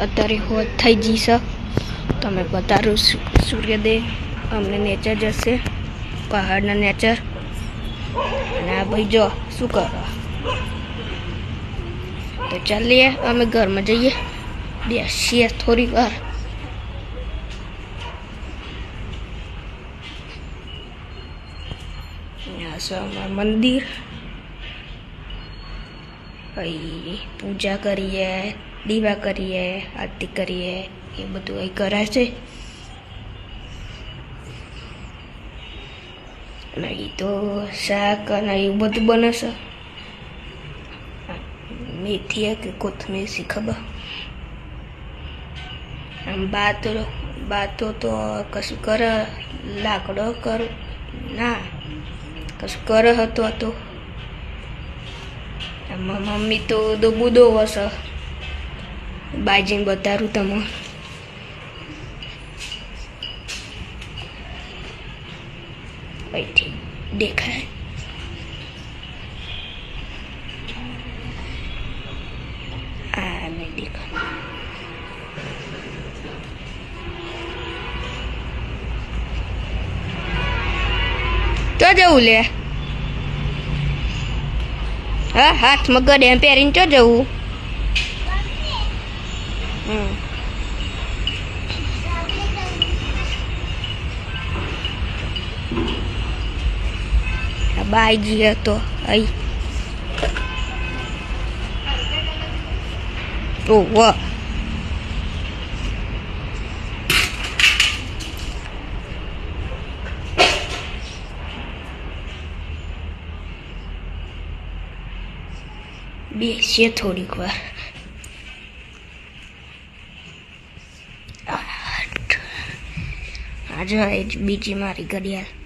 અત્યારે હોત થઈ જશે. તમે બતાડું સૂર્યોદય અમને નેચર જશે, પહાડના નેચર. અને આ ભાઈ જો શું કરો. તો ચાલીએ અમે ઘરમાં જઈએ, બેસીએ થોડી વાર. અમારું મંદિર, પૂજા કરીએ, દીવા કરીએ, આરતી કરીએ, એ બધું અહીં કરાય છે. અને એ તો શાક અને એવું બધું બને છે. મેથી કે કોથમીર સી ખબર. આમ બાતો તો કશું કરે, લાકડો કર ના કશું કરે હતો. મમ્મી તો બુદો હશે, બાજીને બતાડું તમે. અહીંથી દેખાય. આ નહીં દેખાય. તો જવું લે. હા, હાથમાં ગળે પહેરીને ચો જવું. બાઈજી હતો અહીં. ઓ વાહ, બેસીએ થોડીક વાર. આજે બીજી મારી ઘડિયાળ.